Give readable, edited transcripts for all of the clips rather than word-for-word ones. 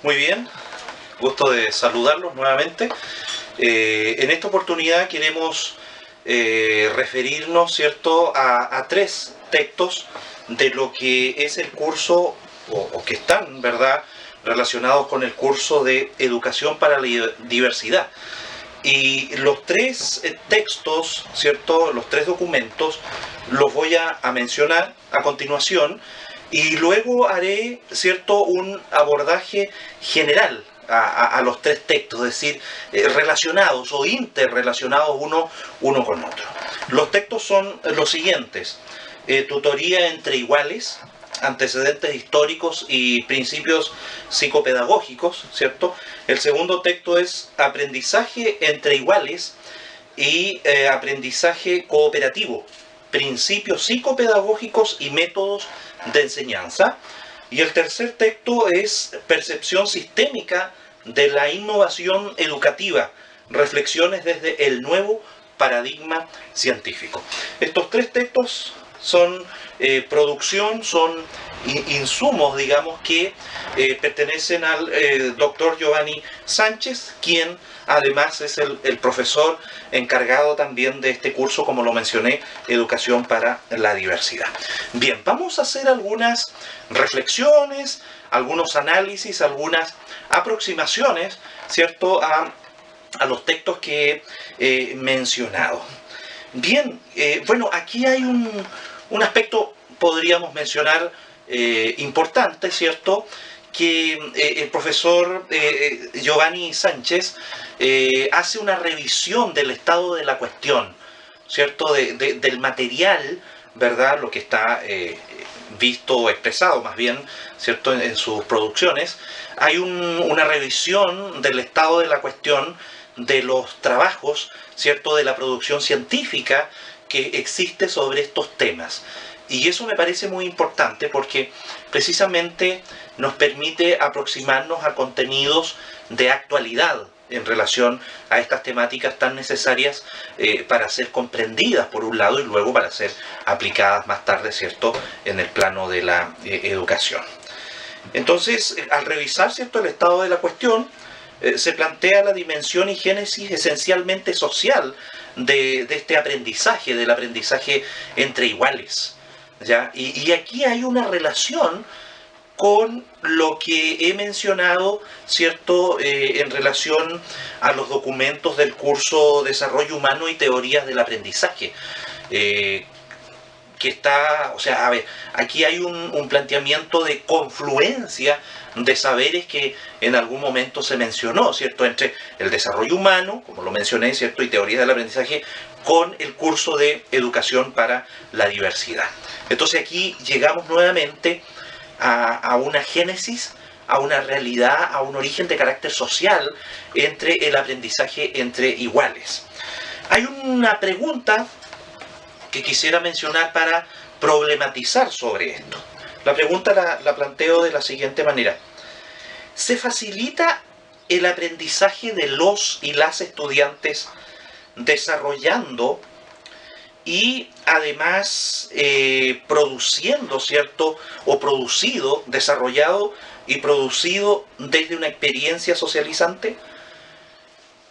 Muy bien, gusto de saludarlos nuevamente. En esta oportunidad queremos referirnos, ¿cierto?, a tres textos de lo que es el curso, o que están, ¿verdad?, relacionados con el curso de Educación para la Diversidad. Y los tres textos, ¿cierto?, los tres documentos, los voy a mencionar a continuación y luego haré, ¿cierto?, un abordaje general a los tres textos, es decir, relacionados o interrelacionados uno con otro. Los textos son los siguientes: Tutoría entre iguales, antecedentes históricos y principios psicopedagógicos, ¿cierto? El segundo texto es Aprendizaje entre iguales y aprendizaje cooperativo, principios psicopedagógicos y métodos de enseñanza. Y el tercer texto es Percepción sistémica de la innovación educativa, reflexiones desde el nuevo paradigma científico. Estos tres textos son producción, son insumos, digamos, que pertenecen al doctor Giovanni Sánchez, quien además es el profesor encargado también de este curso, como lo mencioné, Educación para la Diversidad. Bien, vamos a hacer algunas reflexiones, algunos análisis, algunas aproximaciones, ¿cierto?, a los textos que he mencionado. Bien, bueno, aquí hay un aspecto, podríamos mencionar, importante, ¿cierto?, que el profesor Giovanni Sánchez hace una revisión del estado de la cuestión, ¿cierto?, del material, ¿verdad?, lo que está visto o expresado más bien, ¿cierto?, en sus producciones. Hay una revisión del estado de la cuestión, de los trabajos, ¿cierto?, de la producción científica que existe sobre estos temas. Y eso me parece muy importante porque precisamente nos permite aproximarnos a contenidos de actualidad en relación a estas temáticas tan necesarias para ser comprendidas por un lado y luego para ser aplicadas más tarde, ¿cierto?, en el plano de la educación. Entonces, al revisar, ¿cierto?, el estado de la cuestión, se plantea la dimensión y génesis esencialmente social de este aprendizaje, del aprendizaje entre iguales, ¿ya? Y aquí hay una relación con lo que he mencionado, ¿cierto?, en relación a los documentos del curso Desarrollo Humano y Teorías del Aprendizaje. Que está, o sea, a ver, aquí hay un planteamiento de confluencia de saberes que en algún momento se mencionó, ¿cierto?, entre el desarrollo humano, como lo mencioné, ¿cierto?, y teorías del aprendizaje, con el curso de Educación para la Diversidad. Entonces aquí llegamos nuevamente a una génesis, a una realidad, a un origen de carácter social entre el aprendizaje entre iguales. Hay una pregunta que quisiera mencionar para problematizar sobre esto. La pregunta la planteo de la siguiente manera: ¿se facilita el aprendizaje de los y las estudiantes desarrollando y además produciendo, ¿cierto?, o producido, desarrollado y producido desde una experiencia socializante?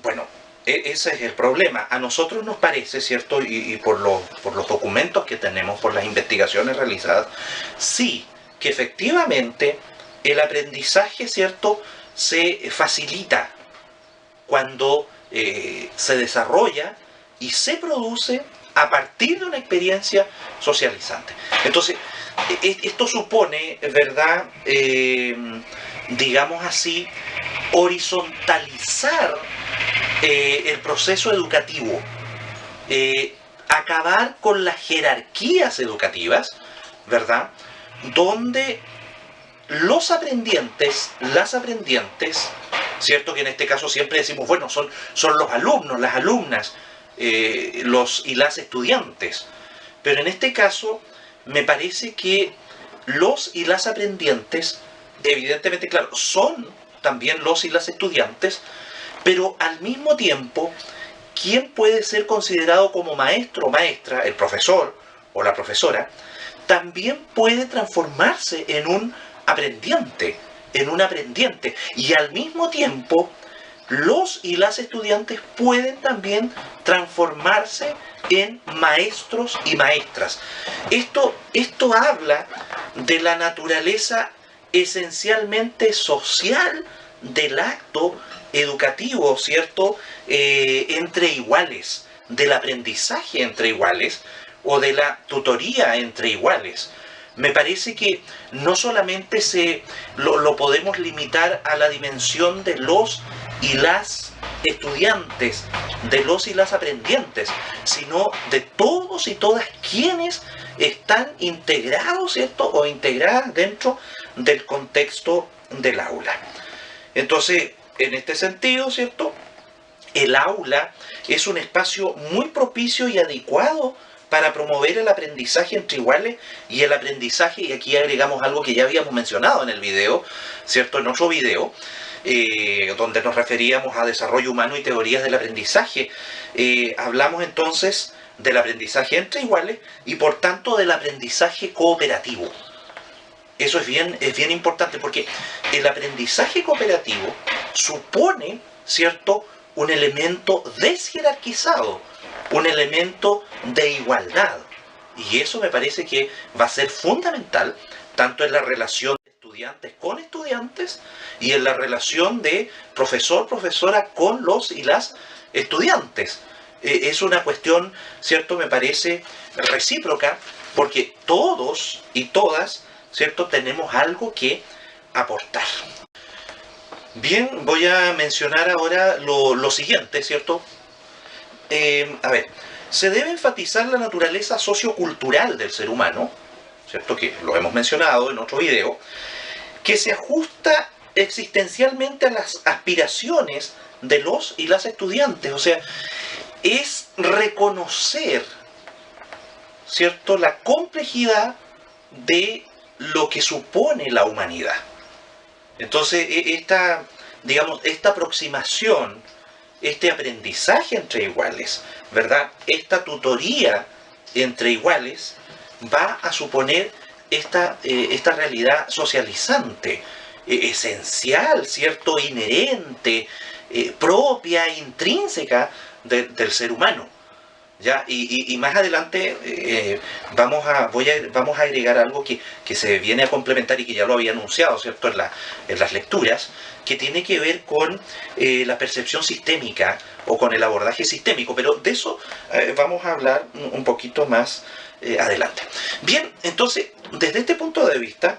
Bueno, ese es el problema. A nosotros nos parece, ¿cierto?, y por los documentos que tenemos, por las investigaciones realizadas, sí, que efectivamente el aprendizaje, ¿cierto?, se facilita cuando se desarrolla y se produce a partir de una experiencia socializante. Entonces, esto supone, ¿verdad?, digamos así, horizontalizar el proceso educativo, acabar con las jerarquías educativas, ¿verdad?, donde los aprendientes, las aprendientes, ¿cierto?, que en este caso siempre decimos, bueno, son los alumnos, las alumnas, los y las estudiantes, pero en este caso me parece que los y las aprendientes, evidentemente, claro, son también los y las estudiantes, pero al mismo tiempo, ¿quién puede ser considerado como maestro o maestra, el profesor o la profesora, también puede transformarse en un aprendiente en un aprendiente. Y al mismo tiempo, los y las estudiantes pueden también transformarse en maestros y maestras. Esto habla de la naturaleza esencialmente social del acto educativo, ¿cierto? Entre iguales, del aprendizaje entre iguales o de la tutoría entre iguales. Me parece que no solamente lo podemos limitar a la dimensión de los y las estudiantes, de los y las aprendientes, sino de todos y todas quienes están integrados, ¿cierto? O integradas dentro del contexto del aula. Entonces, en este sentido, ¿cierto? El aula es un espacio muy propicio y adecuado para promover el aprendizaje entre iguales y el aprendizaje, y aquí agregamos algo que ya habíamos mencionado en el video, ¿cierto? En otro video, donde nos referíamos a desarrollo humano y teorías del aprendizaje. Hablamos entonces del aprendizaje entre iguales y por tanto del aprendizaje cooperativo. Eso es bien importante porque el aprendizaje cooperativo supone, ¿cierto?, un elemento desjerarquizado, un elemento de igualdad. Y eso me parece que va a ser fundamental tanto en la relación de estudiantes con estudiantes y en la relación de profesor-profesora con los y las estudiantes. Es una cuestión, ¿cierto?, me parece recíproca, porque todos y todas, ¿cierto?, tenemos algo que aportar. Bien, voy a mencionar ahora lo siguiente, ¿cierto? A ver, se debe enfatizar la naturaleza sociocultural del ser humano, ¿cierto? Que lo hemos mencionado en otro video, que se ajusta existencialmente a las aspiraciones de los y las estudiantes. O sea, es reconocer, ¿cierto?, la complejidad de lo que supone la humanidad. Entonces, esta aproximación, este aprendizaje entre iguales, ¿verdad?, esta tutoría entre iguales, va a suponer esta realidad socializante, esencial, ¿cierto?, inherente, propia, intrínseca del ser humano. ¿Ya? Y más adelante vamos a agregar algo que se viene a complementar y que ya lo había anunciado, ¿cierto?, en las lecturas, que tiene que ver con la percepción sistémica o con el abordaje sistémico, pero de eso vamos a hablar un poquito más adelante. Bien, entonces, desde este punto de vista,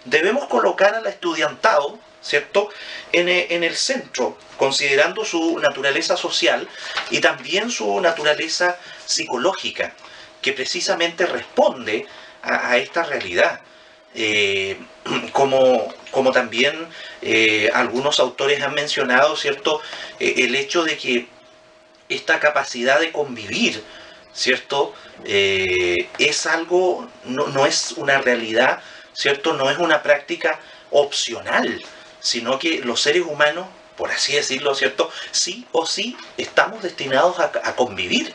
debemos colocar al estudiantado, ¿cierto?, en el centro, considerando su naturaleza social y también su naturaleza psicológica, que precisamente responde a esta realidad. Como también algunos autores han mencionado, ¿cierto?, el hecho de que esta capacidad de convivir, ¿cierto?, es algo, no es una realidad, ¿cierto?, no es una práctica opcional, sino que los seres humanos, por así decirlo, ¿cierto?, sí o sí estamos destinados a convivir.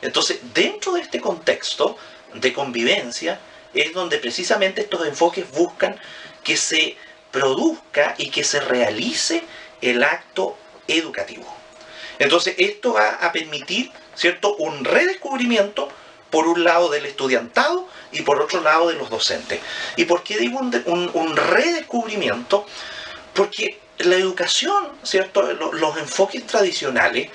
Entonces, dentro de este contexto de convivencia, es donde precisamente estos enfoques buscan que se produzca y que se realice el acto educativo. Entonces, esto va a permitir, ¿cierto?, un redescubrimiento, por un lado del estudiantado y por otro lado de los docentes. ¿Y por qué digo un redescubrimiento? Porque la educación, ¿cierto?, los enfoques tradicionales,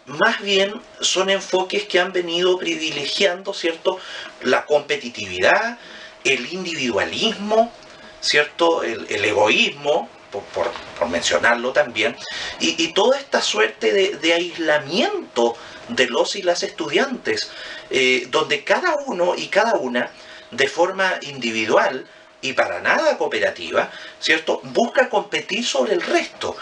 más bien son enfoques que han venido privilegiando, ¿cierto?, la competitividad, el individualismo, ¿cierto?, el egoísmo, por mencionarlo también, y toda esta suerte de aislamiento de los y las estudiantes, donde cada uno y cada una, de forma individual y para nada cooperativa, ¿cierto?, busca competir sobre el resto.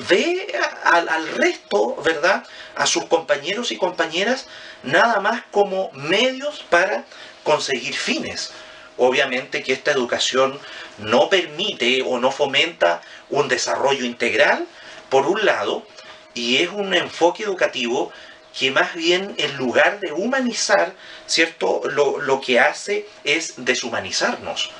Ve al resto, ¿verdad?, a sus compañeros y compañeras, nada más como medios para conseguir fines. Obviamente que esta educación no permite o no fomenta un desarrollo integral, por un lado, y es un enfoque educativo que más bien, en lugar de humanizar, ¿cierto?, lo que hace es deshumanizarnos.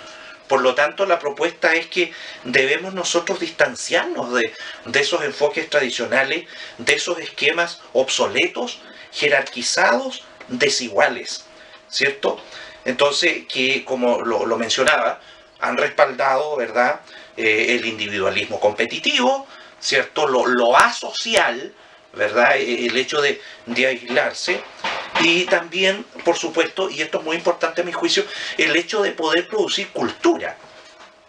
Por lo tanto, la propuesta es que debemos nosotros distanciarnos de esos enfoques tradicionales, de esos esquemas obsoletos, jerarquizados, desiguales, ¿cierto? Entonces, que como lo mencionaba, han respaldado, ¿verdad?, el individualismo competitivo, ¿cierto?, lo asocial, ¿verdad?, el hecho de aislarse, y también, por supuesto, y esto es muy importante a mi juicio, el hecho de poder producir cultura,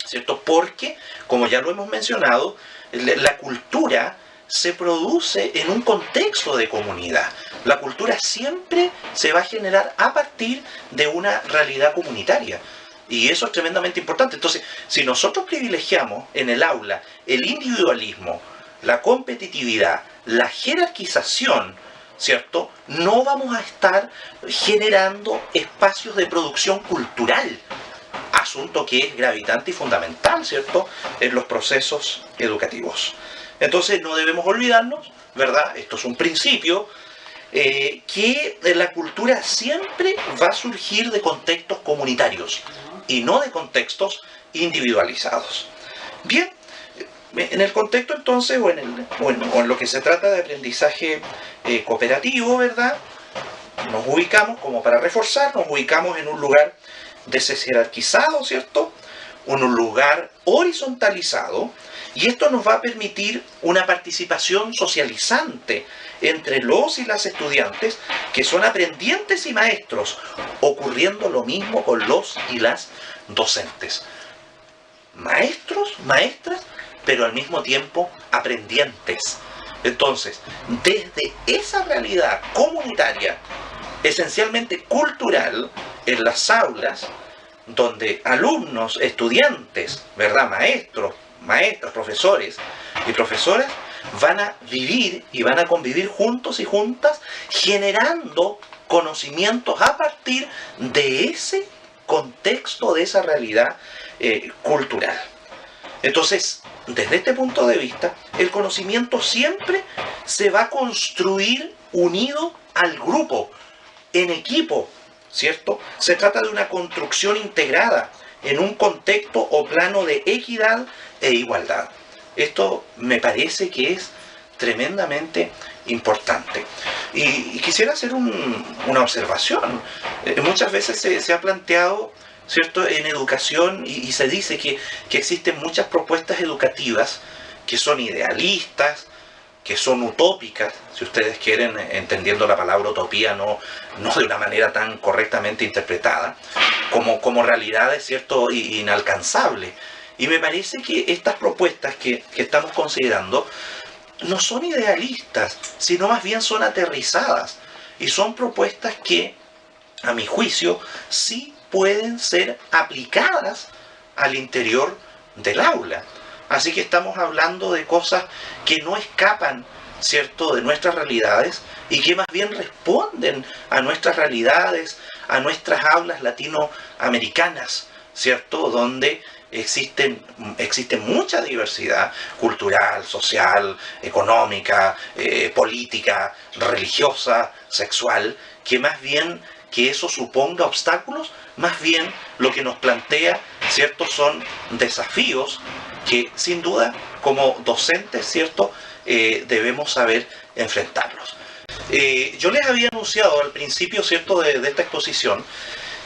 ¿cierto? Porque, como ya lo hemos mencionado, la cultura se produce en un contexto de comunidad. La cultura siempre se va a generar a partir de una realidad comunitaria. Y eso es tremendamente importante. Entonces, si nosotros privilegiamos en el aula el individualismo, la competitividad, la jerarquización, ¿cierto?, no vamos a estar generando espacios de producción cultural, asunto que es gravitante y fundamental, ¿cierto?, en los procesos educativos. Entonces no debemos olvidarnos, ¿verdad?, esto es un principio, que la cultura siempre va a surgir de contextos comunitarios y no de contextos individualizados. Bien, en el contexto entonces, o en lo que se trata de aprendizaje cooperativo, ¿verdad?, nos ubicamos, como para reforzar, nos ubicamos en un lugar desjerarquizado, ¿cierto?, en un lugar horizontalizado, y esto nos va a permitir una participación socializante entre los y las estudiantes, que son aprendientes y maestros, ocurriendo lo mismo con los y las docentes. Maestros, maestras, pero al mismo tiempo aprendientes. Entonces, desde esa realidad comunitaria, esencialmente cultural, en las aulas, donde alumnos, estudiantes, ¿verdad?, maestros, maestras, profesores y profesoras, van a vivir y van a convivir juntos y juntas, generando conocimientos a partir de ese contexto, de esa realidad cultural. Entonces, desde este punto de vista, el conocimiento siempre se va a construir unido al grupo, en equipo, ¿cierto? Se trata de una construcción integrada en un contexto o plano de equidad e igualdad. Esto me parece que es tremendamente importante. Y quisiera hacer una observación. Muchas veces se ha planteado, ¿cierto?, en educación, y se dice que existen muchas propuestas educativas que son idealistas, que son utópicas, si ustedes quieren, entendiendo la palabra utopía no de una manera tan correctamente interpretada, como realidades, ¿cierto?, inalcanzables. Y me parece que estas propuestas que estamos considerando no son idealistas, sino más bien son aterrizadas. Y son propuestas que, a mi juicio, sí pueden ser aplicadas al interior del aula. Así que estamos hablando de cosas que no escapan, ¿cierto?, de nuestras realidades, y que más bien responden a nuestras realidades, a nuestras aulas latinoamericanas, ¿cierto?, donde existe mucha diversidad cultural, social, económica, política, religiosa, sexual, que más bien que eso suponga obstáculos, más bien lo que nos plantea, ¿cierto?, son desafíos que sin duda como docentes, ¿cierto?, debemos saber enfrentarlos. Yo les había anunciado al principio, ¿cierto?, de esta exposición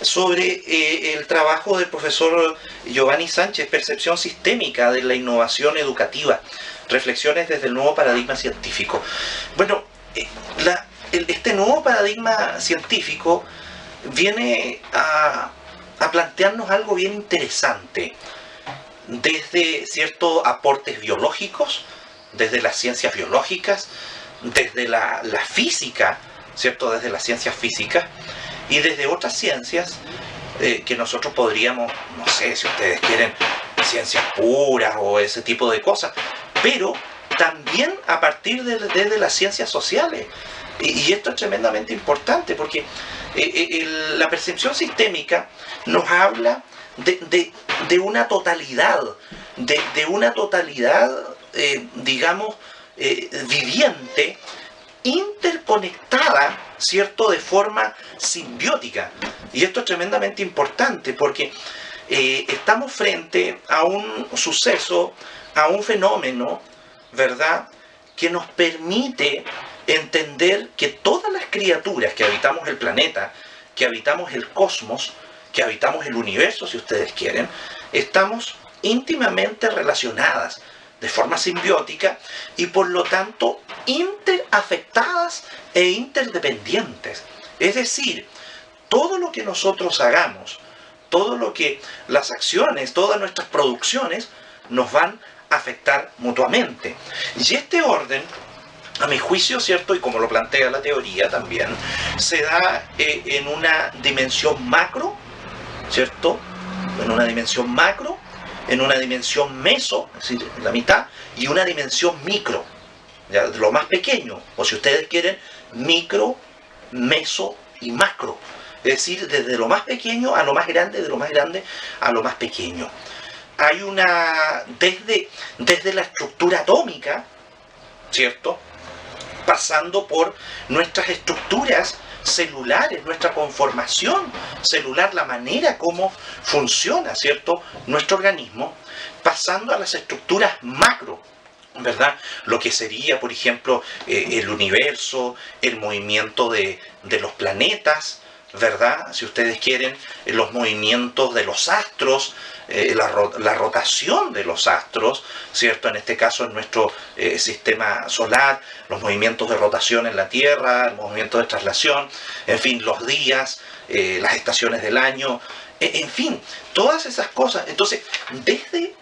sobre el trabajo del profesor Giovanni Sánchez, Percepción sistémica de la innovación educativa, reflexiones desde el nuevo paradigma científico. Bueno, este nuevo paradigma científico viene a plantearnos algo bien interesante, desde ciertos aportes biológicos, desde las ciencias biológicas, desde la física, ¿cierto?, desde las ciencias físicas, y desde otras ciencias que nosotros podríamos, no sé, si ustedes quieren, ciencias puras o ese tipo de cosas, pero también a partir desde las ciencias sociales. Y esto es tremendamente importante porque la percepción sistémica nos habla de una totalidad, de una totalidad, digamos, viviente, interconectada, ¿cierto?, de forma simbiótica. Y esto es tremendamente importante porque estamos frente a un suceso, a un fenómeno, ¿verdad?, que nos permite entender que todas las criaturas que habitamos el planeta, que habitamos el cosmos, que habitamos el universo, si ustedes quieren, estamos íntimamente relacionadas de forma simbiótica y por lo tanto interafectadas e interdependientes. Es decir, todo lo que nosotros hagamos, todo lo que las acciones, todas nuestras producciones nos van a afectar mutuamente. Y este orden, a mi juicio, ¿cierto?, y como lo plantea la teoría también, se da en una dimensión macro, ¿cierto?, en una dimensión macro, en una dimensión meso, es decir, la mitad, y una dimensión micro, ¿ya?, de lo más pequeño, o si ustedes quieren, micro, meso y macro. Es decir, desde lo más pequeño a lo más grande, de lo más grande a lo más pequeño. Hay una, desde la estructura atómica, ¿cierto?, pasando por nuestras estructuras celulares, nuestra conformación celular, la manera como funciona, ¿cierto?, nuestro organismo, pasando a las estructuras macro, ¿verdad? Lo que sería, por ejemplo, el universo, el movimiento de los planetas, ¿verdad?, si ustedes quieren, los movimientos de los astros, la rotación de los astros, ¿cierto?, en este caso en nuestro sistema solar, los movimientos de rotación en la Tierra, el movimiento de traslación, en fin, los días, las estaciones del año, en fin, todas esas cosas. Entonces, desde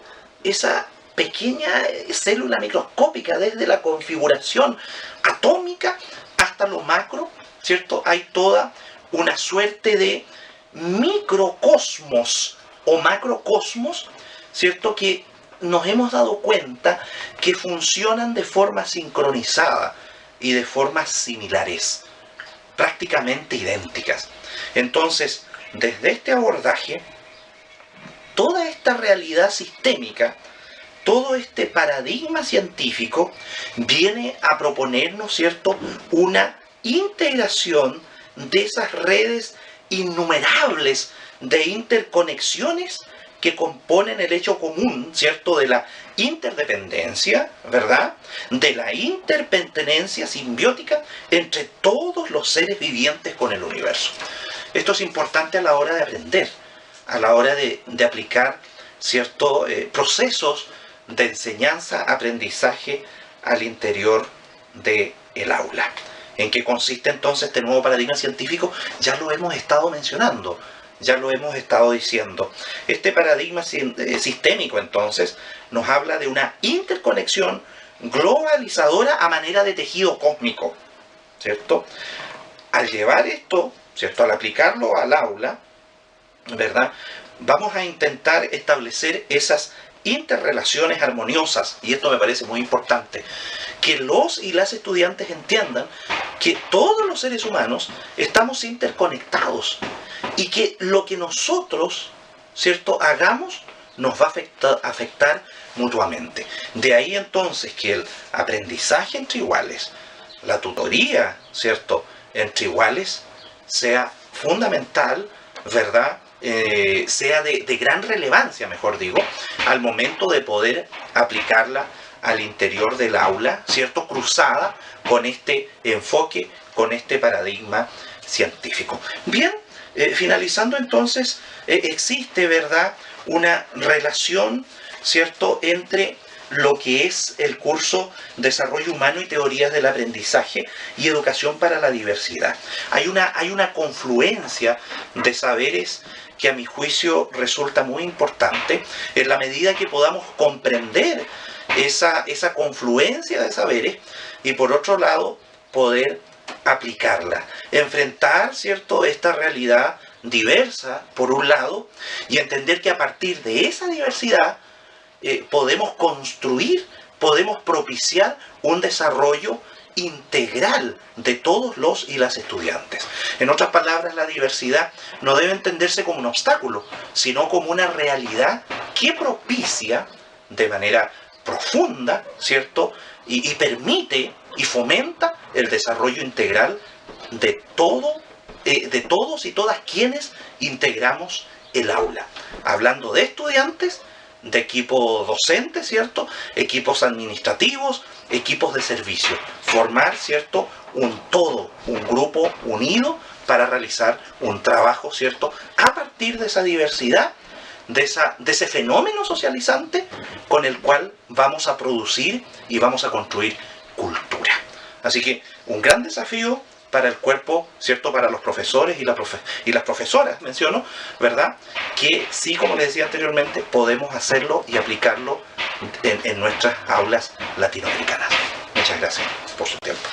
esa pequeña célula microscópica, desde la configuración atómica hasta lo macro, ¿cierto?, hay toda una suerte de microcosmos o macrocosmos, ¿cierto?, que nos hemos dado cuenta que funcionan de forma sincronizada y de formas similares, prácticamente idénticas. Entonces, desde este abordaje, toda esta realidad sistémica, todo este paradigma científico viene a proponernos, ¿cierto?, una integración de esas redes innumerables de interconexiones que componen el hecho común, ¿cierto?, de la interdependencia, ¿verdad?, de la interpertenencia simbiótica entre todos los seres vivientes con el universo. Esto es importante a la hora de aprender, a la hora de aplicar ciertos procesos de enseñanza, aprendizaje al interior del aula. ¿En qué consiste entonces este nuevo paradigma científico? Ya lo hemos estado mencionando, ya lo hemos estado diciendo. Este paradigma sistémico entonces nos habla de una interconexión globalizadora a manera de tejido cósmico, ¿cierto? Al llevar esto, ¿cierto?, al aplicarlo al aula, ¿verdad?, vamos a intentar establecer esas interrelaciones armoniosas, y esto me parece muy importante, que los y las estudiantes entiendan que todos los seres humanos estamos interconectados y que lo que nosotros, ¿cierto?, hagamos nos va a afectar mutuamente. De ahí entonces que el aprendizaje entre iguales, la tutoría, ¿cierto?, entre iguales, sea fundamental, ¿verdad?, sea de gran relevancia, mejor digo, al momento de poder aplicarla al interior del aula, ¿cierto?, cruzada con este enfoque, con este paradigma científico. Bien, finalizando entonces, existe, ¿verdad?, una relación, ¿cierto?, entre lo que es el curso Desarrollo Humano y Teorías del Aprendizaje y Educación para la Diversidad. Hay una confluencia de saberes que a mi juicio resulta muy importante en la medida que podamos comprender esa confluencia de saberes y por otro lado poder aplicarla, enfrentar, ¿cierto?, esta realidad diversa por un lado y entender que a partir de esa diversidad podemos construir, podemos propiciar un desarrollo integral de todos los y las estudiantes. En otras palabras, la diversidad no debe entenderse como un obstáculo, sino como una realidad que propicia de manera profunda, ¿cierto?, y permite y fomenta el desarrollo integral de todos y todas quienes integramos el aula. Hablando de estudiantes, de equipo docente, ¿cierto? Equipos administrativos, equipos de servicio. Formar, ¿cierto? Un todo, un grupo unido para realizar un trabajo, ¿cierto? A partir de esa diversidad, de ese fenómeno socializante con el cual vamos a producir y vamos a construir cultura. Así que un gran desafío para el cuerpo, ¿cierto? Para los profesores y las profesoras, menciono, ¿verdad? Que sí, como les decía anteriormente, podemos hacerlo y aplicarlo en nuestras aulas latinoamericanas. Muchas gracias por su tiempo.